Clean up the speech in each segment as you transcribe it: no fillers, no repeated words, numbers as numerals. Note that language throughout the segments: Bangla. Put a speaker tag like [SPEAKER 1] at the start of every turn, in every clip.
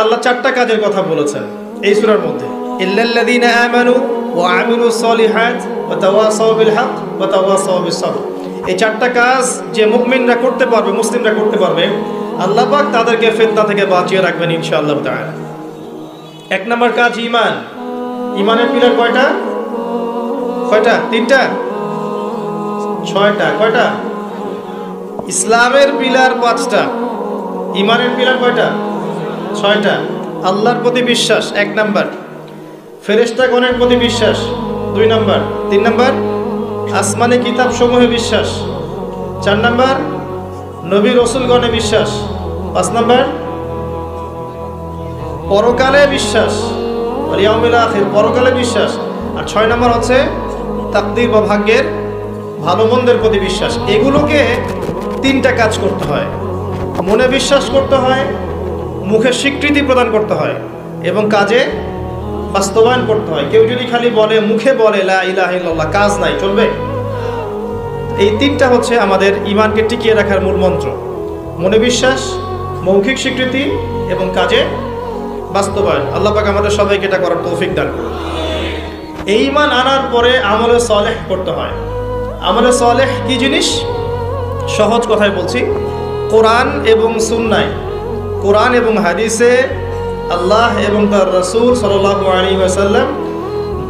[SPEAKER 1] আল্লাহ 4টা কাজের কথা বলেছেন এই সূরার মধ্যে, ইল্লাল্লাযীনা আমানু ওয়া আমিলুস সলিহাত ওয়া তাওয়াসাউ বিল হক ওয়া তাওয়াসাউ বিস সবর। এই 4টা কাজ যে মুমিনরা করতে পারবে, মুসলিমরা করতে পারবে, আল্লাহ পাক তাদেরকে ফিতনা থেকে বাঁচিয়ে রাখবেন ইনশাআল্লাহ তাআলা। 1 নম্বর কাজ ঈমান। ঈমানের পিলার কয়টা? 3টা? 6টা? কয়টা? ইসলামের পিলার 5টা, ঈমানের পিলার কয়টা? 6টা। আল্লাহর প্রতি বিশ্বাস 1 নাম্বার, ফেরেশতাগণের প্রতি বিশ্বাস 2 নাম্বার, 3 নাম্বার আসমানি কিতাব সমূহে বিশ্বাস, 4 নাম্বার নবী রাসূলগণে বিশ্বাস, 5 নাম্বার পরকালে বিশ্বাস, ওয়াল ইয়াউমিল আখির, পরকালে বিশ্বাস, আর 6 নাম্বার হচ্ছে তাকদীর বা ভাগ্যের ভালো মন্দের প্রতি বিশ্বাস। এগুলোকে 3টা কাজ করতে হয়, মনে বিশ্বাস করতে হয়, মুখে স্বীকৃতি প্রদান করতে হয় এবং কাজে বাস্তবায়ন করতে হয়। কেউ যদি খালি বলে, মুখে বলে লা ইলাহা ইল্লাল্লাহ, কাজ নাই, চলবে? এই 3টা হচ্ছে আমাদের ঈমানকে টিকিয়ে রাখার মূল মন্ত্র, মনে বিশ্বাস, মৌখিক স্বীকৃতি এবং কাজে বাস্তবায়ন। আল্লাহ পাক আমাদের সবাইকে এটা করার তৌফিক দান করুন। এই ঈমান আনার পরে আমলে সালেহ করতে হয়। আমলে সালেহ কি জিনিস? সহজ কথায় বলছি, কোরআন এবং সুন্নায়, কোরআন এবং হাদিসে আল্লাহ এবং তার রাসূল সাল্লাল্লাহু আলাইহি ওয়াসাল্লাম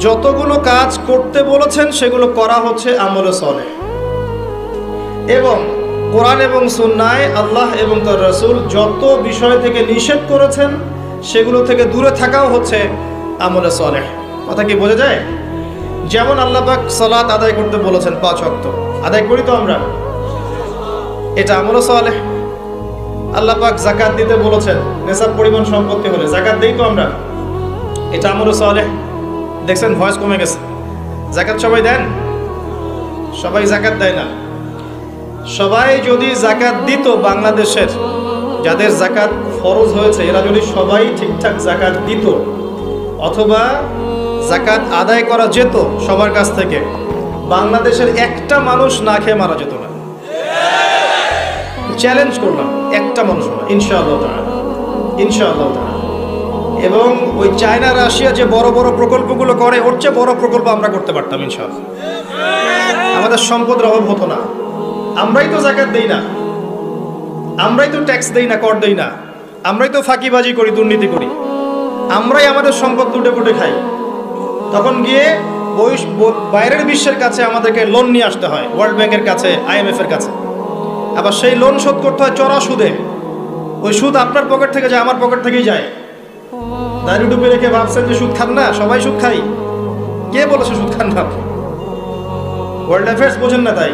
[SPEAKER 1] যতগুলো কাজ করতে বলেছেন সেগুলো করা হচ্ছে আমলে সালেহ, এবং কোরআন এবং সুন্নায় আল্লাহ এবং তার রাসূল যত বিষয় থেকে নিষেধ করেছেন সেগুলো থেকে দূরে থাকাও হচ্ছে আমলে সালেহ। কথা কি বোঝা যায়? যেমন আল্লাহ পাক সালাত আদায় করতে বলেছেন, 5 ওয়াক্ত আদায় করি তো আমরা, এটা আমলে সালেহ। আল্লাহ পাক যাকাত দিতে বলেছেন, নেসাব পরিমাণ সম্পত্তি হলে যাকাত দেই তো আমরা, এটা আমলে সালেহ। দেখছেন ভয়েস কমে গেছে। যাকাত সবাই দেন? সবাই যাকাত দেয় না। সবাই যদি যাকাত দিত, বাংলাদেশের যাদের যাকাত ফরজ হয়েছে এরা যদি সবাই ঠিকঠাক যাকাত দিত, অথবা যাকাত আদায় করা যেত সবার কাছ থেকে, বাংলাদেশের একটা মানুষ না খেয়ে মারা যেত না। চ্যালেঞ্জ করলাম, একটা মানুষ না, ইনশাআল্লাহ তাআলা, ইনশাআল্লাহ তাআলা। এবং ওই চায়না রাশিয়া যে বড় বড় প্রকল্পগুলো করে, ওর চেয়ে বড় প্রকল্প আমরা করতে পারতাম ইনশাআল্লাহ। আমাদের সম্পদের অভাব হতো না। আমরাই তো যাকাত দেই না, আমরাই তো ট্যাক্স দেই না, কর দেই না, আমরাই তো ফাঁকিবাজি করি, দুর্নীতি করি, আমরাই আমাদের সম্পদ লুটে পুটে খাই। তখন গিয়ে বাইরের বিশ্বের কাছে আমাদেরকে লোন নিয়ে আসতে হয়, ওয়ার্ল্ড ব্যাংকের কাছে, IMF এর কাছে। আবার সেই লোন শোধ করতে হয় চড়া সুদে। ওই সুদ আপনার পকেট থেকে যায়, আমার পকেট থেকেই যায়। দাড়ি ডুবে রেখে ভাবছেন যে সুদ খান না? সবাই সুদ খাই। কে বলেছে সুদ খান না? ওয়ার্ল্ড অ্যাফেয়ার্স বোঝেন না। তাই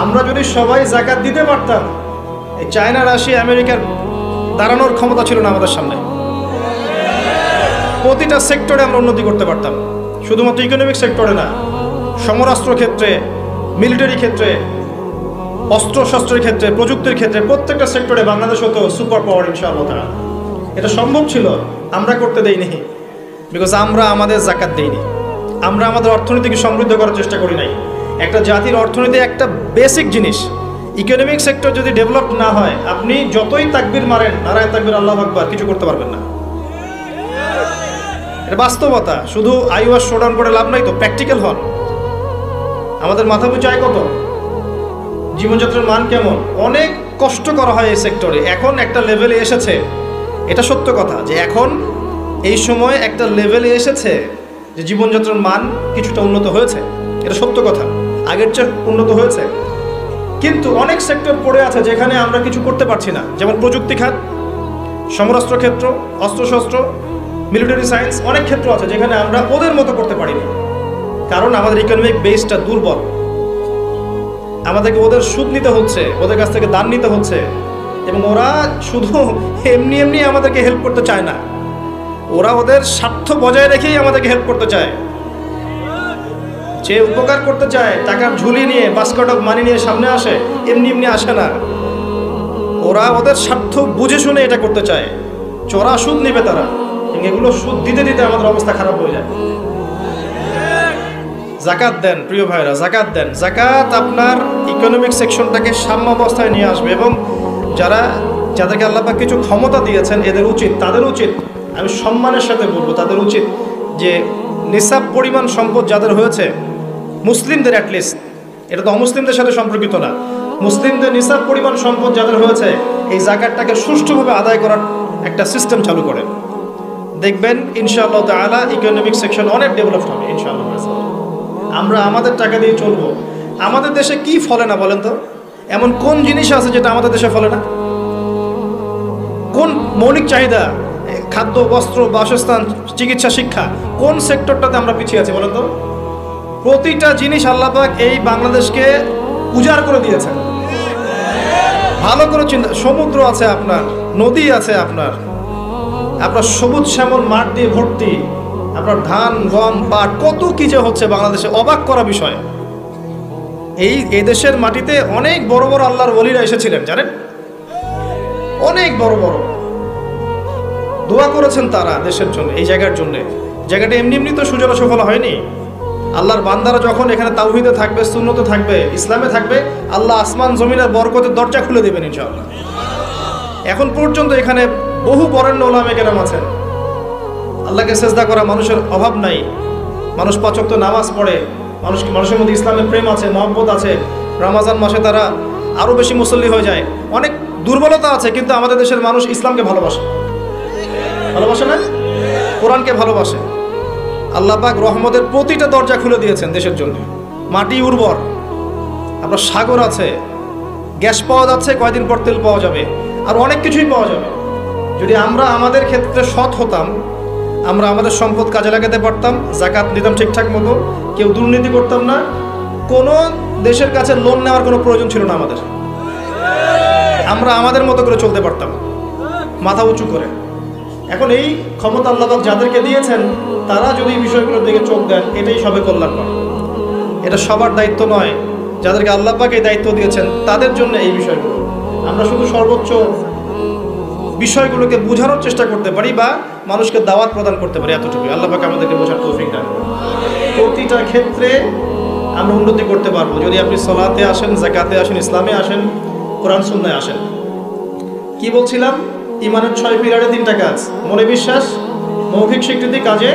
[SPEAKER 1] আমরা যদি সবাই যাকাত দিতে পারতাম, এই চায়না, রাশিয়া, আমেরিকার দাঁড়ানোর ক্ষমতা ছিল না আমাদের সামনে। প্রতিটা সেক্টরে আমরা উন্নতি করতে পারতাম, শুধুমাত্র ইকোনমিক সেক্টরে না, সমরাস্ত্র ক্ষেত্রে, মিলিটারি ক্ষেত্রে, অস্ত্রশস্ত্রের ক্ষেত্রে, প্রযুক্তির ক্ষেত্রে, প্রত্যেকটা সেক্টরে বাংলাদেশ হতো সুপার পাওয়ার ইনশাআল্লাহ তাআলা। এটা সম্ভব ছিল, আমরা করতে দেইনি, বিকজ আমরা আমাদের যাকাত দেইনি। আমরা আমাদের অর্থনীতিকে সমৃদ্ধ করার চেষ্টা করি নাই। একটা জাতির অর্থনীতি একটা বেসিক জিনিস। ইকোনমিক সেক্টর যদি ডেভেলপ না হয়, আপনি যতই তাকবীর মারেন, নারায়ে তাকবীর, আল্লাহু আকবার, কিছু করতে পারবেন না। এটা বাস্তবতা। শুধু আইওয়াস শোডাউন করে লাভ নাই তো, প্র্যাকটিক্যাল হন। আমাদের মাথা বুঝায় কত, জীবনযাত্রার মান কেমন, অনেক কষ্ট করা হয় এই সেক্টরে। এখন একটা লেভেলে এসেছে, এটা সত্য কথা, যে এখন এই সময় একটা লেভেলে এসেছে যে জীবনযাত্রার মান কিছুটা উন্নত হয়েছে, এটা সত্য কথা, আগের চেয়ে উন্নত হয়েছে। কিন্তু অনেক সেক্টর পড়ে আছে যেখানে আমরা কিছু করতে পারছি না, যেমন প্রযুক্তি খাত, সমরাস্ত্র ক্ষেত্র, অস্ত্রশস্ত্র, মিলিটারি সায়েন্স, অনেক ক্ষেত্র আছে যেখানে আমরা ওদের মতো করতে পারিনি, কারণ আমাদের ইকোনমিক বেসটা দুর্বল। আমাদেরকে ওদের সুদ নিতে হচ্ছে, ওদের কাছ থেকে দান নিতে হচ্ছে, এবং ওরা শুধু এমনি এমনি আমাদেরকে হেল্প করতে চায় না, ওরা ওদের স্বার্থ বজায় রেখেই আমাদেরকে হেল্প করতে চায়। যে উপকার করতে চায়, টাকার ঝুলি নিয়ে, বাস্কেট অফ মানি নিয়ে সামনে আসে, এমনি এমনি আসে না। ওরা ওদের স্বার্থ বুঝে শুনে এটা করতে চায়, চড়া সুদ নেবে তারা, এবং এগুলো সুদ দিতে দিতে আমাদের অবস্থা খারাপ হয়ে যায়। যাকাত দেন প্রিয় ভাইরা, যাকাত দেন। যাকাত আপনার ইকোনমিক সেকশনটাকে সাম্যাবস্থায় নিয়ে আসবে, এবং যারা যাদেরকে আল্লাহ পাক কিছু ক্ষমতা দিয়েছেন, এদের উচিত, তাদের উচিত, আমি সম্মানের সাথে বলবো, তাদের উচিত যে নিসাব পরিমাণ সম্পদ যাদের হয়েছে, মুসলিমদের অ্যাটলিস্ট, এটা তো অমুসলিমদের সাথে সম্পর্কিত না, মুসলিমদের নিসাব পরিমাণ সম্পদ যাদের হয়েছে, এই যাকাতটাকে সুষ্ঠুভাবে আদায় করার একটা সিস্টেম চালু করেন। দেখবেন ইনশাআল্লাহ তাআলা ইকোনমিক সেকশন অনেক ডেভেলপ হবে ইনশাআল্লাহ। আমরা আমাদের টাকা দিয়ে চলবো। আমাদের দেশে কি ফলে না বলেন তো? এমন কোন জিনিস আছে যেটা আমাদের দেশে ফলে না? কোন মৌলিক চাহিদা, খাদ্য, বস্ত্র, বাসস্থান, চিকিৎসা, শিক্ষা, কোন সেক্টরটাতে আমরা পিছিয়ে আছি বলেন তো? প্রতিটা জিনিস আল্লাহ পাক এই বাংলাদেশকে উজাড় করে দিয়েছেন। ভালো করে চিন্তা, সমুদ্র আছে আপনার, নদী আছে আপনার, আপনার সবুজ শ্যামল মাঠ দিয়ে ভর্তি, আপনার ধান, গম, পাট, কত কি যে হচ্ছে বাংলাদেশে, অবাক করা বিষয়। এই দেশের মাটিতে অনেক বড় বড় আল্লাহর ওলিরা এসেছিলেন জানেন, অনেক বড় বড় দোয়া করেছেন তারা দেশের জন্য, এই জায়গার জন্য। জায়গাটা এমনি এমনি তো সুজলা সফল হয়নি। আল্লাহর বান্দারা যখন এখানে তাওহীদে থাকবে, সুন্নতে থাকবে, ইসলামে থাকবে, আল্লাহ আসমান জমিনের বরকতের দরজা খুলে দেবেন ইনশাআল্লাহ। এখন পর্যন্ত এখানে বহু বরেণ্য ওলামা কেরাম আছেন, আল্লাহকে সেজদা করা মানুষের অভাব নাই, মানুষ ৫ ওয়াক্ত নামাজ পড়ে, মানুষের মধ্যে ইসলামের প্রেম আছে, মহব্বত আছে। রমজান মাসে তারা আরও বেশি মুসল্লি হয়ে যায়। অনেক দুর্বলতা আছে, কিন্তু আমাদের দেশের মানুষ ইসলামকে ভালোবাসে, ভালোবাসে না? কোরআনকে ভালোবাসে। আল্লাহ পাক রহমতের প্রতিটা দরজা খুলে দিয়েছেন দেশের জন্য। মাটি উর্বর, আপনার সাগর আছে, গ্যাস পাওয়া যাচ্ছে, কয়দিন পর তেল পাওয়া যাবে, আর অনেক কিছুই পাওয়া যাবে। যদি আমরা আমাদের ক্ষেত্রে সৎ হতাম, আমরা আমাদের সম্পদ কাজে লাগাতে পারতাম, যাকাত দিতাম ঠিকঠাক মতো, কেউ দুর্নীতি করতাম না, কোনো দেশের কাছে লোন নেওয়ার কোনো প্রয়োজন ছিল না আমাদের, আমরা আমাদের মতো করে চলতে পারতাম মাথা উঁচু করে। এখন এই ক্ষমতা আল্লাহ পাক যাদেরকে দিয়েছেন, তারা যদি এই বিষয়গুলোর দিকে চোখ দেন, এটাই সবে কল্যাণকর। এটা সবার দায়িত্ব নয়, যাদেরকে আল্লাহ পাক এই দায়িত্ব দিয়েছেন তাদের জন্য এই বিষয়গুলো। আমরা শুধু সর্বোচ্চ বিষয়গুলোকে বোঝানোর চেষ্টা করতে পারি বা মানুষকে দাওয়াত প্রদান করতে পারি, এতটুকু। আল্লাহ পাক আমাদেরকে বোঝার তৌফিক দান করুন। প্রতিটা ক্ষেত্রে আমরা উন্নতি করতে পারবো যদি আপনি সালাতে আসেন, যাকাতে আসেন, ইসলামে আসেন, কোরআন সুন্নাহে আসেন। কি বলছিলাম? ইমানের 6 পিলারে 3টা কাজ: মনে বিশ্বাস, মৌখিক স্বীকৃতি, কাজে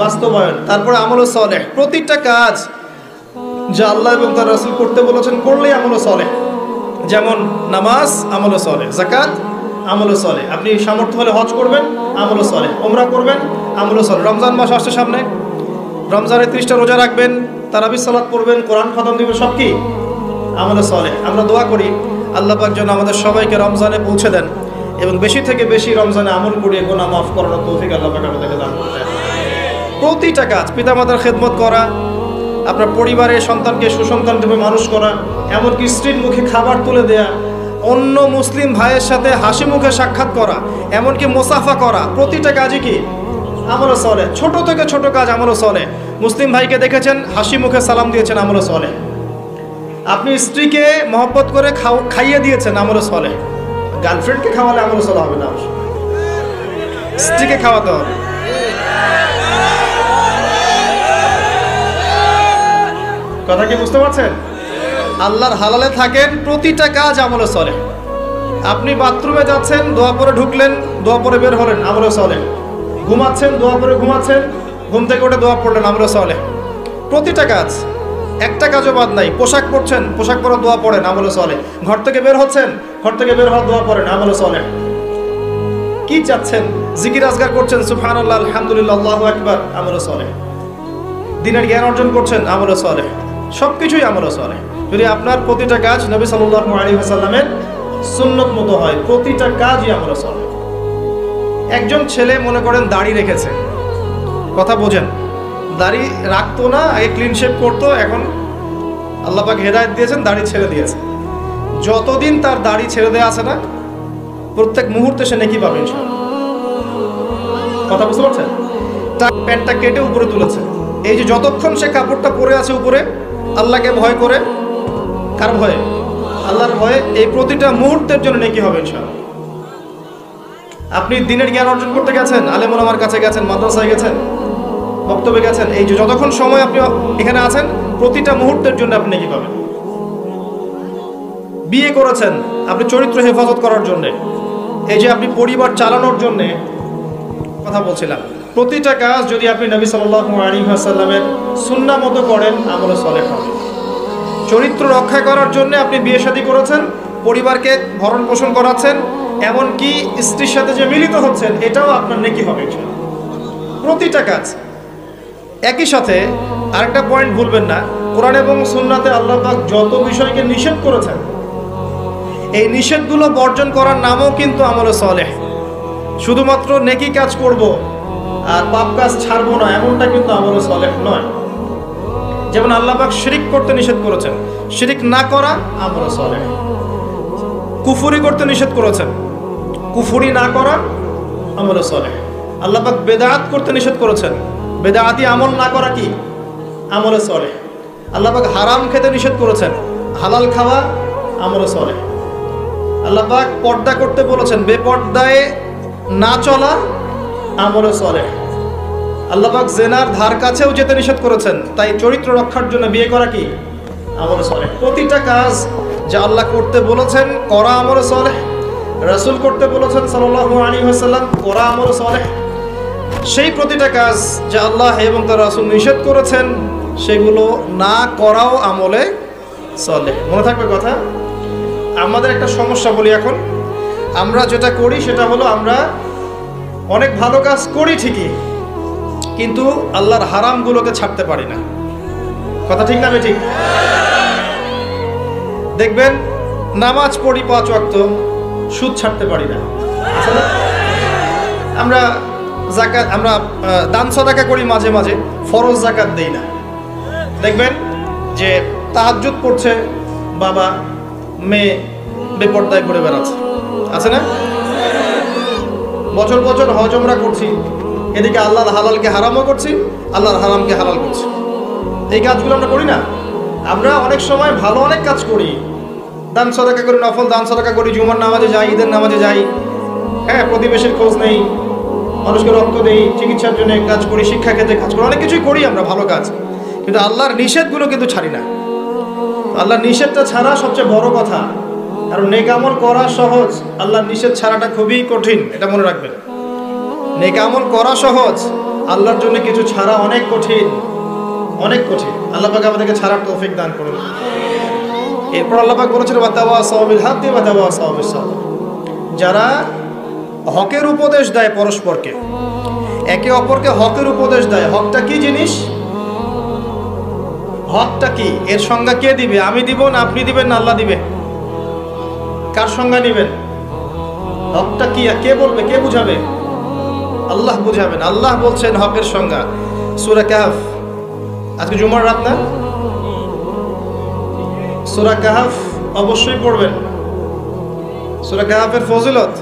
[SPEAKER 1] বাস্তবায়ন, তারপরে আমলে সালেহ। প্রতিটা কাজ যা আল্লাহ এবং তার রাসূল করতে বলেছেন করলেই আমলে সালেহ। যেমন নামাজ, আমলে সালেহ; যাকাত, আমলে সালেহ। আপনি সামর্থ্য হলে হজ করবেন, আমলে সালেহ; ওমরা করবেন, আমলে সালেহ। রমজান মাস আসছে সামনে, রমজানে 30টা রোজা রাখবেন, তারাবি সালাত পড়বেন, কোরআন খতম দিবেন, সব কি আমলে সালেহ। আমরা দোয়া করি আল্লাহ পাক যেন আমাদের সবাইকে রমজানে পৌঁছে দেন এবং বেশি থেকে বেশি রমজানে আমল করিয়ে গুনাহ মাফ করার তৌফিক আল্লাহ পাক আমাদেরকে দান করুন। প্রতিটা কাজ, পিতামাতার খেদমত করা, আপনার পরিবারের সন্তানকে সুসন্তান রূপে মানুষ করা, এমনকি স্ত্রীর মুখে খাবার তুলে দেয়া, অন্য মুসলিম ভাইয়ের সাথে হাসি মুখে সাক্ষাৎ করা, এমনকি মুসাফা করা, প্রতিটা কাজই কি আমলে সালেহ। ছোট থেকে ছোট কাজ আমলে সালেহ। মুসলিম ভাইকে দেখেছেন, হাসি মুখে সালাম দিয়েছেন, আমলে সালেহ। আপনি স্ত্রীকে মহব্বত করে খাইয়ে দিয়েছেন, আমলে সালেহ। গার্লফ্রেন্ডকে খাওয়ালে আমলে সালেহ হবে না, স্ত্রীকে খাওয়াতে হবে। কথা কি বুঝতে পারছেন? আল্লাহর হালালে থাকেন, প্রতিটা কাজ আমলে সালেহ। আপনি বাথরুমে যাচ্ছেন, দোয়া পরে ঢুকলেন, দোয়া পরে বের হলেন, আমলে সালেহ। ঘুমাচ্ছেন, দোয়া পরে ঘুমাচ্ছেন, ঘুম থেকে উঠে দোয়া পড়লেন, আমলে সালেহ। প্রতিটা কাজ, একটা কাজও বাদ নাই। পোশাক পরছেন, পোশাক পরে দোয়া পড়েন, আমলে সালেহ। ঘর থেকে বের হচ্ছেন, ঘর থেকে বের হওয়ার দোয়া পড়েন, আমলে সালেহ। কি চাচ্ছেন? জিকির আজগার করছেন, সুবহানাল্লাহ, আলহামদুলিল্লাহ, আল্লাহু আকবার, আমলে সালেহ। দ্বীনের জ্ঞান অর্জন করছেন, আমলে সালেহ। সবকিছুই আমলে সালেহ। যদি আপনার প্রতিটা কাজ নবী সাল্লাল্লাহু আলাইহি ওয়াসাল্লামের সুন্নত মতো হয়, প্রতিটা কাজই আমলে সালেহ। একজন ছেলে মনে করেন দাড়ি রেখেছে, কথা বোঝেন, দাড়ি রাখতো না, আগে ক্লিন শেভ করতো, এখন আল্লাহ পাক হেদায়েত দিয়েছেন, দাড়ি ছেড়ে দিয়েছে। যতদিন তার দাড়ি ছেড়ে দেওয়া আছে না, প্রত্যেক মুহূর্তে সে নেকি পাবে ইনশাআল্লাহ। কথা বুঝতে পারছেন? তার প্যান্টটা কেটে উপরে তুলেছে, এই যে যতক্ষণ সে কাপড়টা পরে আছে উপরে, আল্লাহকে ভয় করে, কার ভয়ে? আল্লাহর ভয়ে, এই প্রতিটা মুহূর্তের জন্য নেকি হবে ইনশাআল্লাহ। আপনি দ্বীনের জ্ঞান অর্জন করতে গেছেন, আলেম ওলামার কাছে গেছেন, মাদ্রাসায় গেছেন, বক্তব্যে গেছেন, এই যে যতক্ষণ সময় আপনি এখানে আছেন, প্রতিটা মুহূর্তের জন্য আপনি নেকি পাবেন। বিয়ে করেছেন আপনি চরিত্র হেফাজত করার জন্য, এই যে আপনি পরিবার চালানোর জন্যে কথা বলছিলাম, প্রতিটা কাজ যদি আপনি নবী সাল্লাল্লাহু আলাইহি ওয়াসাল্লামের সুন্নাহ মতো করেন, আমলে সালেহ হবে। চরিত্র রক্ষা করার জন্য আপনি বিয়ে শাদী করেছেন, পরিবারকে ভরণ পোষণ করাচ্ছেন, এমনকি স্ত্রীর সাথে যে মিলিত হচ্ছেন, এটাও আপনার নেকি হবে ইনশাআল্লাহ। প্রতিটা কাজ। একই সাথে আরেকটা পয়েন্ট ভুলবেন না, কোরআন এবং সুন্নাতে আল্লাহ পাক যত বিষয়কে নিষেধ করেছেন, এই নিষেধগুলো বর্জন করার নামও কিন্তু আমলে সালেহ। শুধুমাত্র নেকি কাজ করব আর পাপ কাজ ছাড়বো না, এমনটা কিন্তু আমলে সালেহ নয়। যেমন আল্লাহ পাক শিরিক করতে নিষেধ করেছেন, শিরিক না করা আমলে সালেহ। কুফরি করতে নিষেধ করেছেন, কুফরি না করা আমলে সালেহ। আল্লাহ পাক বেদাত করতে নিষেধ করেছেন, বেদাতি আমল না করা কি আমলে সালেহ। আল্লাহ পাক হারাম খেতে নিষেধ করেছেন, হালাল খাওয়া আমলে সালেহ। আল্লাহ পাক পর্দা করতে বলেছেন, বেপর্দায় না চলা আমলে সালেহ। আল্লাহ পাক জেনার ধার কাছেও যেতে নিষেধ করেছেন, তাই চরিত্র রক্ষার জন্য বিয়ে করা কি আমলে সালেহ। প্রতিটা কাজ যা আল্লাহ করতে বলেছেন করা আমলে সালেহ, রাসূল করতে বলেছেন সাল্লাল্লাহু আলাইহি ওয়াসাল্লাম করা আমলে সালেহ। সেই প্রতিটা কাজ যা আল্লাহ এবং তার রাসূল নিষেধ করেছেন সেগুলো না করাও আমলে সালেহ। মনে থাকবে কথা। আমাদের একটা সমস্যা বলি এখন, আমরা যেটা করি সেটা হলো আমরা অনেক ভালো কাজ করি ঠিকই, কিন্তু আল্লাহর হারামগুলোকে ছাড়তে পারি না। কথা ঠিক না ঠিক? দেখবেন নামাজ পড়ি 5 ওয়াক্ত, সুদ ছাড়তে পারি না। আমরা যাকাত, আমরা দান সাদাকা করি মাঝে মাঝে, ফরজ যাকাত দেই না। দেখবেন যে তাহাজ্জুদ পড়ছে বাবা, মেয়ে বেপর্দায় ঘুরে বেড়াচ্ছে, আছে না? বছর বছর হজ উমরা করছি, এদিকে আল্লাহর হালালকে হারামও করছি, আল্লাহর হারামকে হালাল করছি। এই কাজগুলো আমরা করি না। আমরা অনেক সময় ভালো অনেক কাজ করি, দান সাদাকা করি, নফল দান সাদাকা করি, জুমার নামাজে যাই, ঈদের নামাজে যাই, হ্যাঁ, প্রতিবেশীর খোঁজ নেই, মানুষকে রক্ত দেই, চিকিৎসার জন্য কাজ করি, শিক্ষা ক্ষেত্রে কাজ করি, অনেক কিছুই করি আমরা ভালো কাজ, কিন্তু আল্লাহর নিষেধগুলো কিন্তু ছাড়ি না। আল্লাহর নিষেধটা ছাড়া সবচেয়ে বড় কথা, কারণ নেক আমল করা সহজ, আল্লাহর নিষেধ ছাড়াটা খুবই কঠিন, এটা মনে রাখবেন। নেক আমল করা সহজ, আল্লাহর জন্য কিছু ছাড়া অনেক কঠিন, অনেক কঠিন। আল্লাহ পাক আমাদেরকে ছাড়ার তৌফিক দান করুন। এরপর আল্লাহ পাক বলেছেন ওয়াতাওয়াসাউ বিল হাক্কি ওয়াতাওয়াসাউ বিস সাবর। যারা হকের উপদেশ দেয় পরস্পরকে, একে অপরকে হকের উপদেশ দেয়। হকটা কি জিনিস? হকটা কি? এর সংজ্ঞা কে দিবে? আমি দিব না আপনি দিবেন না আল্লাহ দিবে? কার সংজ্ঞা নেবেন? হকটা কি কে বলবে, কে বুঝাবে? আল্লাহ বুঝাবেন। আল্লাহ বলছেন হকের সংজ্ঞা, সূরা কাহফ। আজকে জুমার রাত না? সূরা কাহফ অবশ্যই পড়বেন। সূরা কাহফের ফজিলত,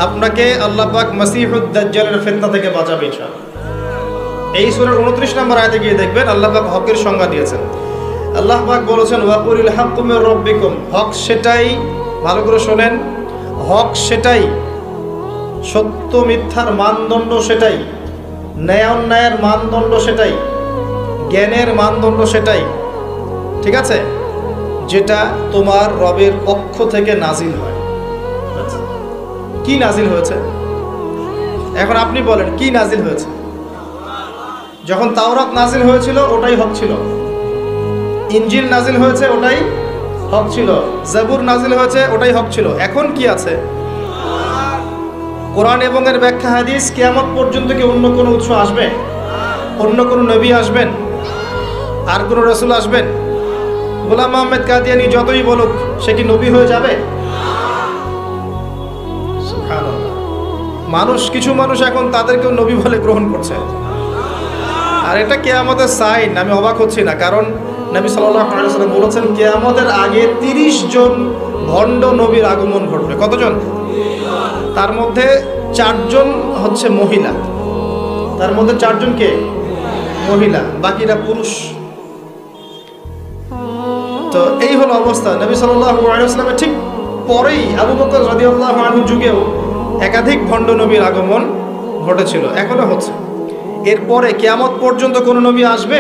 [SPEAKER 1] আপনাকে আল্লাহ পাক মাসিহুদ দাজ্জালের ফিতনা থেকে বাঁচাবে ইনশাআল্লাহ। এই সূরার 29 নম্বর আয়াতে গিয়ে দেখবেন আল্লাহ পাক হকের সংজ্ঞা দিয়েছেন। আল্লাহ পাক বলেছেন ওয়াকুলিল হাক্কু মির রাব্বিকুম। হক সেটাই, ভালো করে শোনেন, হক সেটাই, সত্য মিথ্যার মানদণ্ড সেটাই, ন্যায় অন্যায়ের মানদণ্ড সেটাই, জ্ঞানের মানদণ্ড সেটাই, ঠিক আছে, যেটা তোমার রবের পক্ষ থেকে নাজিল হয়। কি নাজিল হয়েছে? এখন আপনি বলেন কি নাজিল হয়েছে? যখন তাওরাত নাজিল হয়েছিল ওটাই হক ছিল, ইনজিল নাজিল হয়েছে ওটাই হক ছিল, জাবুর নাজিল হয়েছে ওটাই হক ছিল। এখন কি আছে? কোরআন এবং এর ব্যাখ্যা হাদিস। কিয়ামত পর্যন্ত কি অন্য কোনো উৎস আসবে? অন্য কোনো নবী আসবেন? আর কোনো রাসূল আসবেন? গোলাম আহমেদ কাদিয়ানী যতই বলুক, সে কি নবী হয়ে যাবে? সুবহানাল্লাহ। মানুষ, কিছু মানুষ এখন তাদেরকেও নবী বলে গ্রহণ করছে, আর এটা কিয়ামতের সাইন। আমি অবাক হচ্ছি না, কারণ নবী সাল্লাল্লাহু আলাইহি ওয়াসাল্লাম বলেছেন কিয়ামতের আগে 30 জন ভণ্ড নবীর আগমন ঘটবে। কতজন? তার মধ্যে 4 জন হচ্ছে মহিলা, তার মধ্যে 4 জন কে? মহিলা, বাকিরা পুরুষ। তো এই হলো অবস্থা। নবী সাল্লাল্লাহু আলাইহি ওয়াসাল্লামের ঠিক পরেই আবু বকর রাদিয়াল্লাহু আনহু যুগেও একাধিক ভণ্ড নবীর আগমন ঘটেছিল, এখনো হচ্ছে। এরপরে কিয়ামত পর্যন্ত কোন নবী আসবে?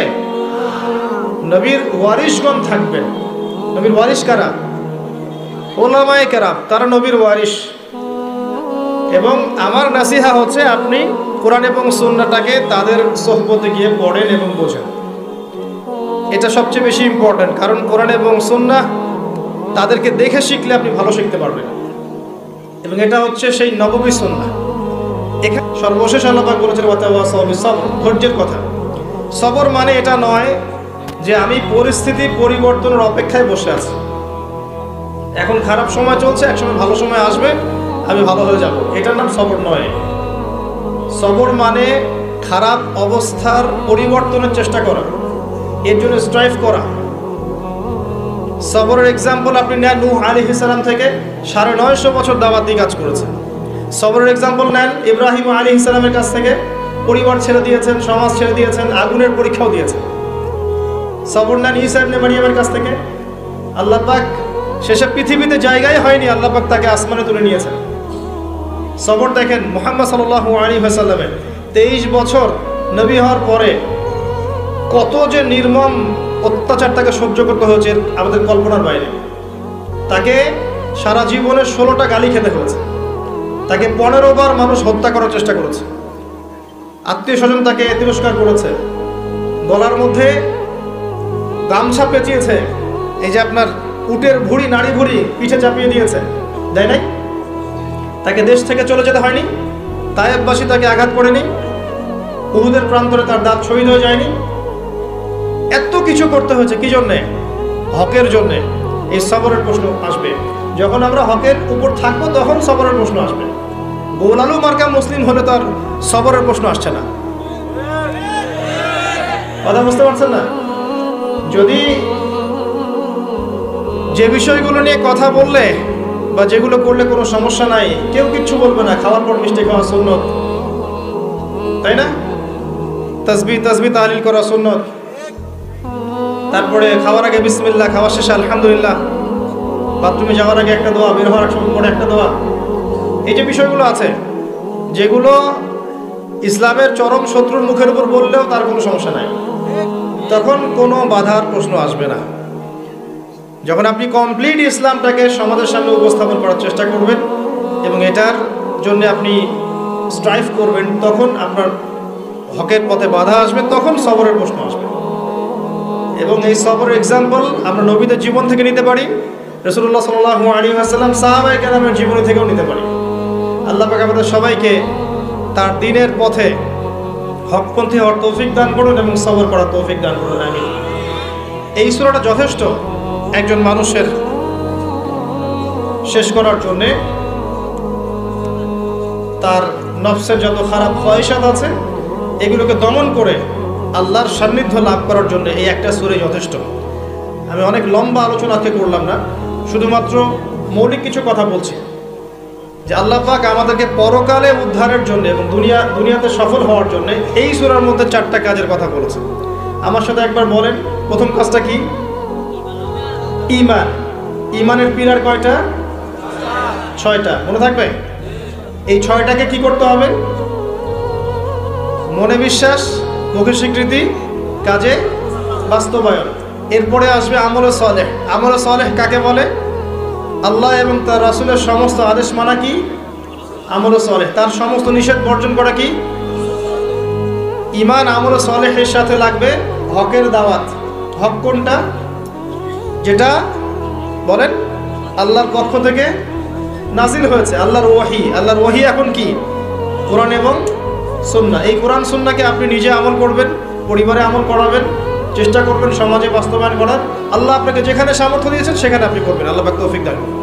[SPEAKER 1] নবীর ওয়ারিশগণ থাকবেন। নবীর ওয়ারিশ কারা? উলামায়ে কেরাম, তারা নবীর ওয়ারিশ। এবং আমার নাসিহা হচ্ছে আপনি কোরআন এবং সুন্নাহটাকে তাদের সোহবতে গিয়ে পড়েন এবং বোঝেন। এটা সবচেয়ে বেশি ইম্পর্টেন্ট, কারণ কোরআন এবং সুন্নাহ তাদেরকে দেখে শিখলে আপনি ভালো শিখতে পারবেন, এবং এটা হচ্ছে সেই নববী সুন্নাহ। এখানে সর্বশেষ আল্লাহ পাক বলেছেন ওয়াতাওয়াসাউ বিসবর, ধৈর্যের কথা। সবর মানে এটা নয় যে আমি পরিস্থিতি পরিবর্তনের অপেক্ষায় বসে আছি, এখন খারাপ সময় চলছে, একসময় ভালো সময় আসবে, আমি ভালো হয়ে যাব, এটার নাম সবর নয়। সবর মানে খারাপ অবস্থার পরিবর্তনের চেষ্টা করা, এর জন্য স্ট্রাইভ করা। সবরের এক্সাম্পল আপনি নেন নূহ আলাইহিস সালাম থেকে 950 বছর দাওয়াতি কাজ করেছেন। সবরের এক্সাম্পল নেন ইব্রাহিম আলাইহিস সালামের কাছ থেকে, পরিবার ছেড়ে দিয়েছেন, সমাজ ছেড়ে দিয়েছেন, আগুনের পরীক্ষাও দিয়েছেন। সবর নেন ঈসা ইবনে মারইয়ামের কাছ থেকে, আল্লাহ পাক শেষে পৃথিবীতে জায়গায় হয়নি, আল্লাহ পাক তাকে আসমানে তুলে নিয়েছেন। সবর দেখেন মুহাম্মদ সাল্লাল্লাহু আলাইহি ওয়াসাল্লামের 23 বছর নবী হওয়ার পরে কত যে নির্মম অত্যাচার তাকে সহ্য করতে হয়েছে আমাদের কল্পনার বাইরে। তাকে সারা জীবনে 16টা গালি খেতে হয়েছে, তাকে 15 বার মানুষ হত্যা করার চেষ্টা করেছে, আত্মীয় স্বজন তাকে তিরস্কার করেছে, গলার মধ্যে গামছা পেঁচিয়েছে, এই যে আপনার উটের ভুঁড়ি, নাড়ি ভুঁড়ি পিঠে চাপিয়ে দিয়েছে, তাই নাই? তাকে দেশ থেকে চলে যেতে হয়নি, তায়েববাসী তাকে আঘাত করেনি, উহুদের প্রান্তরে তার দাঁত শহীদ হয়ে যায়নি। এত কিছু করতে হয়েছে কি জন্যে? হকের জন্যে। এই সবরের প্রশ্ন আসবে যখন আমরা হকের উপর থাকবো, তখন সবরের প্রশ্ন আসবে। গোলালু মার্কা মুসলিম হলে তার সবরের প্রশ্ন আসছে না। কথা বুঝতে পারছেন না? যদি যে বিষয়গুলো নিয়ে কথা বললে বা যেগুলো করলে কোনো সমস্যা নাই, কেউ কিচ্ছু বলবে না, খাওয়ার পর মিষ্টি খাওয়া সুন্নত, তাই না? তাসবিহ তাহলিল করা সুন্নত, তারপরে খাওয়ার আগে বিসমিল্লাহ, খাওয়ার শেষে আলহামদুলিল্লাহ, বাথরুমে যাওয়ার আগে একটা দোয়া, বের হওয়ার সময় পরে একটা দোয়া। এই যে বিষয়গুলো আছে, যেগুলো ইসলামের চরম শত্রুর মুখের উপর বললেও তার কোনো সমস্যা নাই, তখন কোনো বাধার প্রশ্ন আসবে না। যখন আপনি কমপ্লিট ইসলামটাকে সমাজের সামনে উপস্থাপন করার চেষ্টা করবেন এবং এটার জন্য আপনি স্ট্রাইভ করবেন, তখন আপনার হকের পথে বাধা আসবে, তখন সবরের প্রশ্ন আসবে। এবং এই সবরের এক্সাম্পল আমরা নবীদের জীবন থেকে নিতে পারি, রাসূলুল্লাহ সাল্লাল্লাহু আলাইহি ওয়াসাল্লাম সাহাবায়ে কেরামের জীবনী থেকেও নিতে পারি। আল্লাহ পাক আমাদের সবাইকে তার দ্বীনের পথে হকপন্থী হওয়ার তৌফিক দান করুন এবং সবর করার তৌফিক দান করুন, আমিন। এই সূরাটা যথেষ্ট একজন মানুষের শেষ করার জন্যে, তার নফসের যত খারাপ খয়সাত আছে এগুলোকে দমন করে আল্লাহর সান্নিধ্য লাভ করার জন্য এই একটা সূরা যথেষ্ট। আমি অনেক লম্বা আলোচনা আজকে করলাম না, শুধুমাত্র মৌলিক কিছু কথা বলছি যে আল্লাহ পাক আমাদেরকে পরকালে উদ্ধারের জন্য এবং দুনিয়াতে সফল হওয়ার জন্য এই সূরার মধ্যে 4টা কাজের কথা বলেছে। আমার সাথে একবার বলেন, প্রথম কাজটা কি? ঈমান। ঈমানের পিলার কয়টা? 6টা। মনে থাকবে? এই 6টাকে কি করতে হবে? মনে বিশ্বাস, মুখে স্বীকৃতি, কাজে বাস্তবায়ন। এরপরে আসবে আমলে সালেহ। আমলে সালেহ কাকে বলে? আল্লাহ এবং তার রাসূলের সমস্ত আদেশ মানা কি? আমলে সালেহ। তার সমস্ত নিষেধ বর্জন করা কি? ঈমান। আমলে সালেহের সাথে লাগবে হকের দাওয়াত। হক কোনটা? যেটা বলেন আল্লাহর পক্ষ থেকে নাজিল হয়েছে, আল্লাহর ওয়াহি। আল্লাহর ওয়াহি এখন কি? কোরআন এবং সুন্নাহ। এই কোরআন সুন্নাহকে আপনি নিজে আমল করবেন, পরিবারে আমল করাবেন, চেষ্টা করবেন সমাজে বাস্তবায়ন করার। আল্লাহ আপনাকে যেখানে সামর্থ্য দিয়েছেন সেখানে আপনি করবেন, আল্লাহ পাক তৌফিক দান করুন।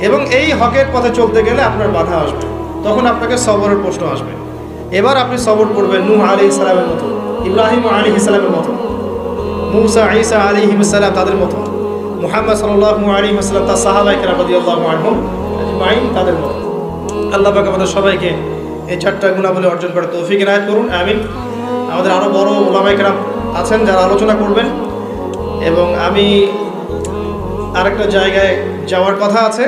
[SPEAKER 1] এবং এই হকের পথে চলতে গেলে আপনার বাধা আসবে, তখন আপনাকে সবরের প্রশ্ন আসবে। এবার আপনি সবর করবেন নূহ আলাইহিস সালামের মতো, ইব্রাহিম আলাইহিস সালামের মতো, মুসা ঈসা আলাইহিস সালাম তাদের মতো, মুহাম্মদ সাল্লাল্লাহু আলাইহি ওয়াসাল্লাম তার সাহাবায়ে কেরাম রাদিয়াল্লাহু আনহুম আজমাইন তাদের মতো। আল্লাহ পাক আমাদের সবাইকে এই 4টা গুণাবলী অর্জন করার তৌফিক ইনায়াত করুন, আমিন। আমাদের আরও বড় উলামায়ে কেরাম আছেন যারা আলোচনা করবেন, এবং আমি আরেকটা জায়গায় যাওয়ার কথা আছে,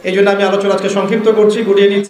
[SPEAKER 1] এই জন্য আমি আলোচনা আজকে সংক্ষিপ্ত করছি, গুটিয়ে নিচ্ছি।